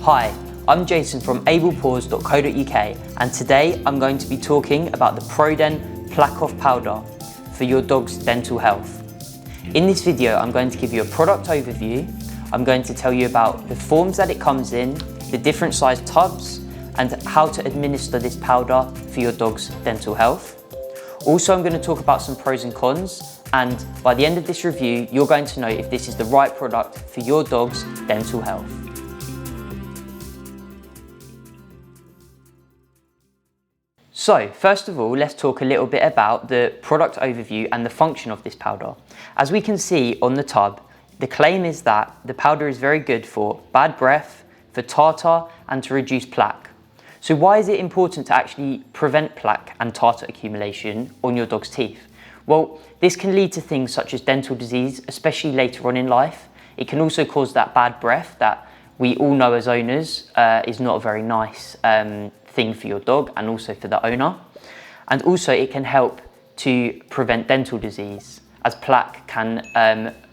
Hi, I'm Jason from ablepaws.co.uk and today I'm going to be talking about the ProDen PlaqueOff powder for your dog's dental health. In this video I'm going to give you a product overview, I'm going to tell you about the forms that it comes in, the different size tubs and how to administer this powder for your dog's dental health. Also I'm going to talk about some pros and cons, and by the end of this review you're going to know if this is the right product for your dog's dental health. So, first of all, let's talk a little bit about the product overview and the function of this powder. As we can see on the tub, the claim is that the powder is very good for bad breath, for tartar, and to reduce plaque. So why is it important to actually prevent plaque and tartar accumulation on your dog's teeth? Well, this can lead to things such as dental disease, especially later on in life. It can also cause that bad breath that we all know as owners is not a very nice thing for your dog and also for the owner. And also it can help to prevent dental disease, as plaque can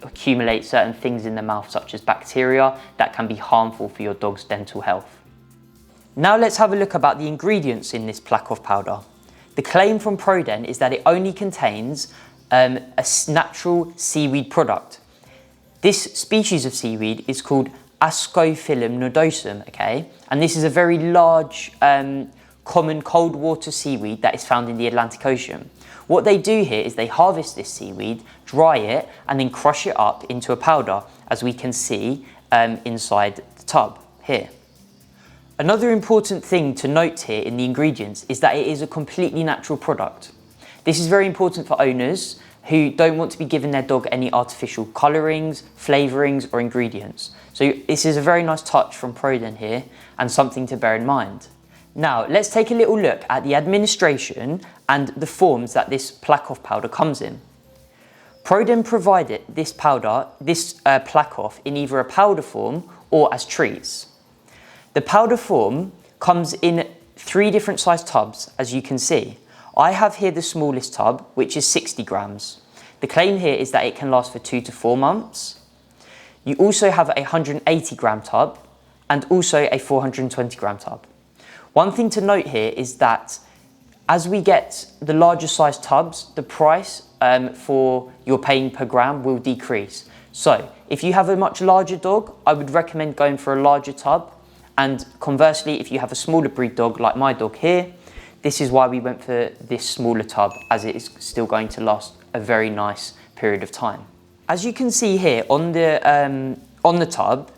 accumulate certain things in the mouth such as bacteria that can be harmful for your dog's dental health. Now let's have a look about the ingredients in this PlaqueOff powder. The claim from ProDen is that it only contains a natural seaweed product. This species of seaweed is called Ascophyllum nodosum, okay? And this is a very large, common cold water seaweed that is found in the Atlantic Ocean. What they do here is they harvest this seaweed, dry it, and then crush it up into a powder, as we can see inside the tub here. Another important thing to note here in the ingredients is that it is a completely natural product. This is very important for owners who don't want to be giving their dog any artificial colourings, flavourings or ingredients. So this is a very nice touch from ProDen here and something to bear in mind. Now let's take a little look at the administration and the forms that this PlaqueOff powder comes in. ProDen provided this powder, PlaqueOff, in either a powder form or as treats. The powder form comes in 3 different size tubs, as you can see. I have here the smallest tub, which is 60 grams. The claim here is that it can last for 2 to 4 months. You also have a 180 gram tub and also a 420 gram tub. One thing to note here is that as we get the larger size tubs, the price for your paying per gram will decrease. So if you have a much larger dog, I would recommend going for a larger tub. And conversely, if you have a smaller breed dog like my dog here, this is why we went for this smaller tub, as it is still going to last a very nice period of time. As you can see here on the tub,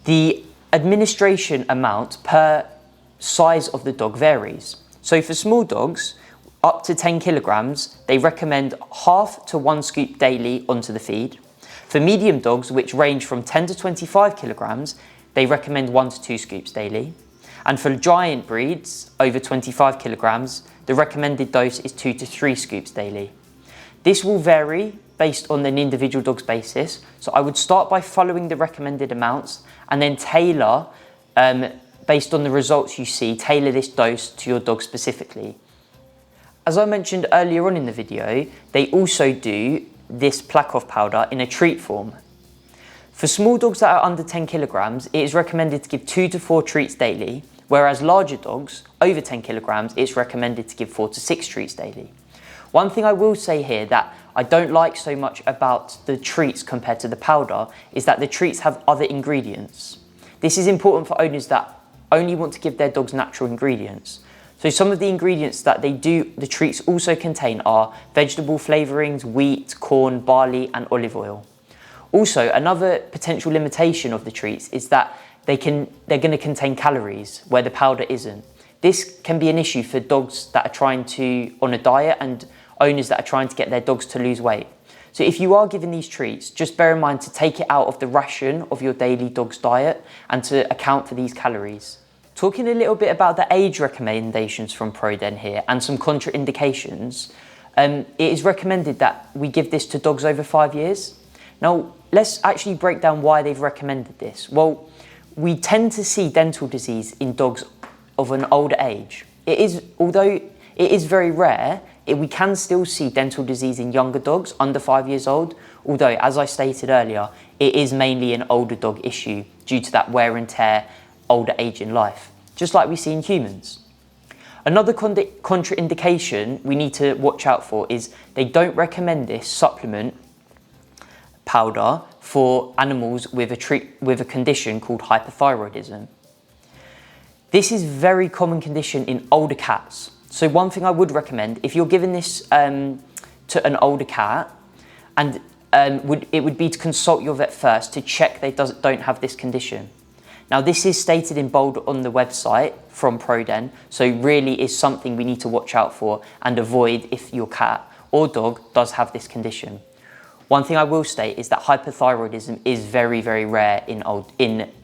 the administration amount per size of the dog varies. So for small dogs, up to 10 kilograms, they recommend half to 1 scoop daily onto the feed. For medium dogs, which range from 10 to 25 kilograms, they recommend 1 to 2 scoops daily. And for giant breeds, over 25 kilograms, the recommended dose is 2 to 3 scoops daily. This will vary based on an individual dog's basis, so I would start by following the recommended amounts and then tailor, based on the results you see, tailor this dose to your dog specifically. As I mentioned earlier on in the video, they also do this PlaqueOff powder in a treat form. For small dogs that are under 10 kilograms, it is recommended to give 2 to 4 treats daily, whereas larger dogs, over 10 kilograms, it's recommended to give 4 to 6 treats daily. One thing I will say here that I don't like so much about the treats compared to the powder is that the treats have other ingredients. This is important for owners that only want to give their dogs natural ingredients. So some of the ingredients that the treats also contain are vegetable flavourings, wheat, corn, barley and olive oil. Also, another potential limitation of the treats is that they're going to contain calories where the powder isn't. This can be an issue for dogs that are trying to on a diet and owners that are trying to get their dogs to lose weight. So if you are giving these treats, just bear in mind to take it out of the ration of your daily dog's diet and to account for these calories. Talking a little bit about the age recommendations from ProDen here and some contraindications, it is recommended that we give this to dogs over 5 years. Now, let's actually break down why they've recommended this. Well, we tend to see dental disease in dogs of an older age. Although it is very rare, we can still see dental disease in younger dogs under 5 years old, although, as I stated earlier, it is mainly an older dog issue due to that wear and tear older age in life, just like we see in humans. Another contraindication we need to watch out for is they don't recommend this supplement powder for animals with a condition called hyperthyroidism. This is a very common condition in older cats. So one thing I would recommend, if you're giving this to an older cat, and it would be to consult your vet first to check they don't have this condition. Now this is stated in bold on the website from ProDen, so really is something we need to watch out for and avoid if your cat or dog does have this condition. One thing I will state is that hyperthyroidism is very, very rare in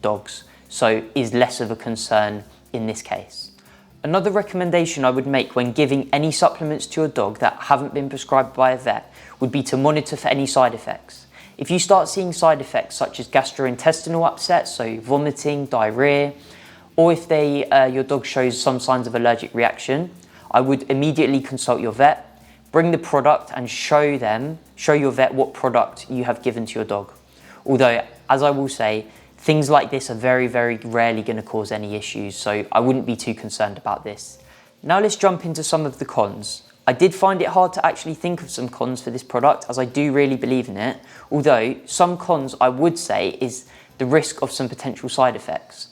dogs, so is less of a concern in this case. Another recommendation I would make when giving any supplements to your dog that haven't been prescribed by a vet would be to monitor for any side effects. If you start seeing side effects such as gastrointestinal upset, so vomiting, diarrhea, or if your dog shows some signs of allergic reaction, I would immediately consult your vet, bring the product and show your vet what product you have given to your dog. Although, as I will say, things like this are very, very rarely going to cause any issues, so I wouldn't be too concerned about this. Now let's jump into some of the cons. I did find it hard to actually think of some cons for this product, as I do really believe in it, although some cons I would say is the risk of some potential side effects.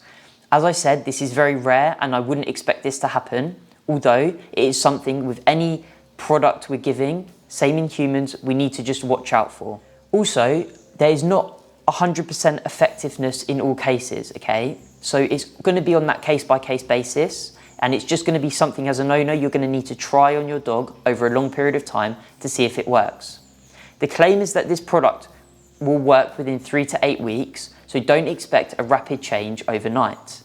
As I said, this is very rare and I wouldn't expect this to happen, although it is something with any product we're giving, same in humans, we need to just watch out for. Also, there is not 100% effectiveness in all cases, okay? So it's going to be on that case-by-case basis, and it's just going to be something as an owner you're going to need to try on your dog over a long period of time to see if it works. The claim is that this product will work within 3 to 8 weeks, so don't expect a rapid change overnight.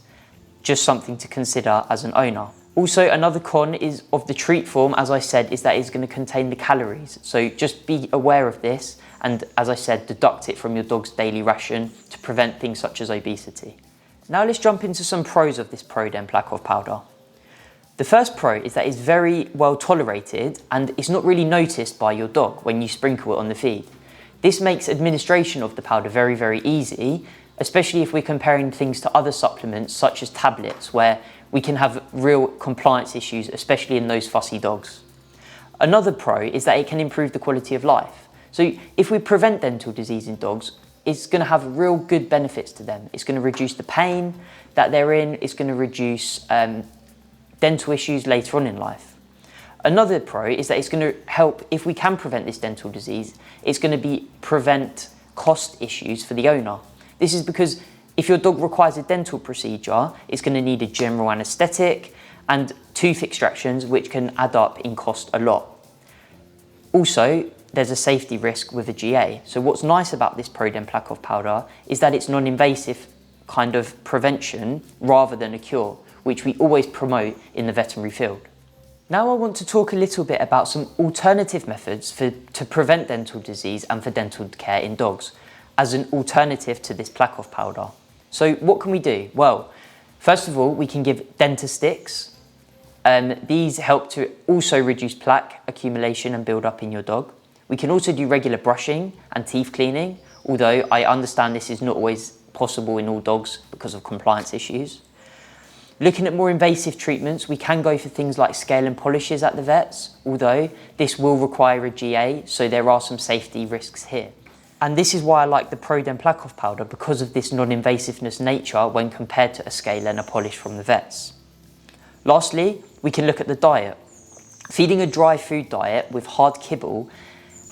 Just something to consider as an owner. Also, another con is of the treat form, as I said, is that it's going to contain the calories. So just be aware of this and, as I said, deduct it from your dog's daily ration to prevent things such as obesity. Now let's jump into some pros of this ProDen PlaqueOff powder. The first pro is that it's very well tolerated and it's not really noticed by your dog when you sprinkle it on the feed. This makes administration of the powder very, very easy, especially if we're comparing things to other supplements such as tablets, where we can have real compliance issues, especially in those fussy dogs. Another pro is that it can improve the quality of life. So if we prevent dental disease in dogs, it's going to have real good benefits to them. It's going to reduce the pain that they're in, it's going to reduce dental issues later on in life. Another pro is that it's going to help, if we can prevent this dental disease, it's going to prevent cost issues for the owner. This is because if your dog requires a dental procedure, it's going to need a general anaesthetic and tooth extractions, which can add up in cost a lot. Also, there's a safety risk with a GA. So what's nice about this ProDen PlaqueOff powder is that it's non-invasive kind of prevention rather than a cure, which we always promote in the veterinary field. Now I want to talk a little bit about some alternative methods to prevent dental disease and for dental care in dogs as an alternative to this PlaqueOff powder. So what can we do? Well, first of all, we can give dentasticks. These help to also reduce plaque accumulation and build up in your dog. We can also do regular brushing and teeth cleaning, although I understand this is not always possible in all dogs because of compliance issues. Looking at more invasive treatments, we can go for things like scale and polishes at the vets, although this will require a GA, so there are some safety risks here. And this is why I like the ProDen PlaqueOff powder, because of this non-invasiveness nature when compared to a scale and a polish from the vets. Lastly, we can look at the diet. Feeding a dry food diet with hard kibble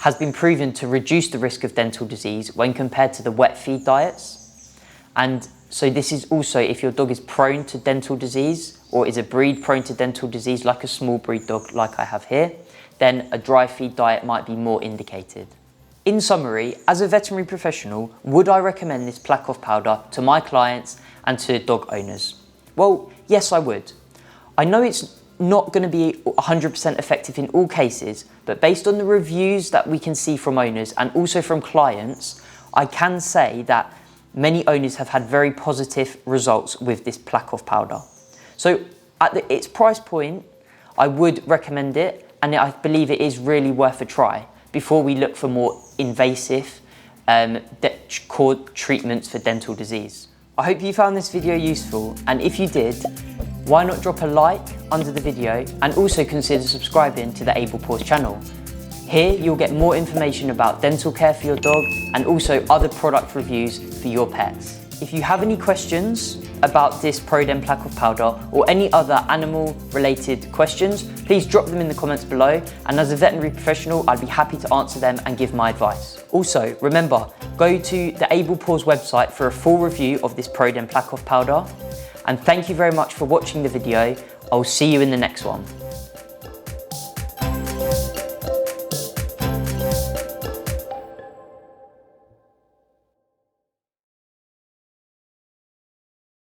has been proven to reduce the risk of dental disease when compared to the wet feed diets. And so this is also if your dog is prone to dental disease or is a breed prone to dental disease like a small breed dog like I have here, then a dry feed diet might be more indicated. In summary, as a veterinary professional, would I recommend this PlaqueOff powder to my clients and to dog owners? Well, yes, I would. I know it's not going to be 100% effective in all cases, but based on the reviews that we can see from owners and also from clients, I can say that many owners have had very positive results with this PlaqueOff powder. So at its price point, I would recommend it, and I believe it is really worth a try before we look for more invasive core treatments for dental disease. I hope you found this video useful, and if you did, why not drop a like under the video and also consider subscribing to the Able Paws channel. Here you'll get more information about dental care for your dog and also other product reviews for your pets. If you have any questions about this ProDen PlaqueOff powder or any other animal related questions, please drop them in the comments below, and as a veterinary professional I'd be happy to answer them and give my advice. Also remember, go to the Able Paws website for a full review of this ProDen PlaqueOff powder, and thank you very much for watching the video. I'll see you in the next one.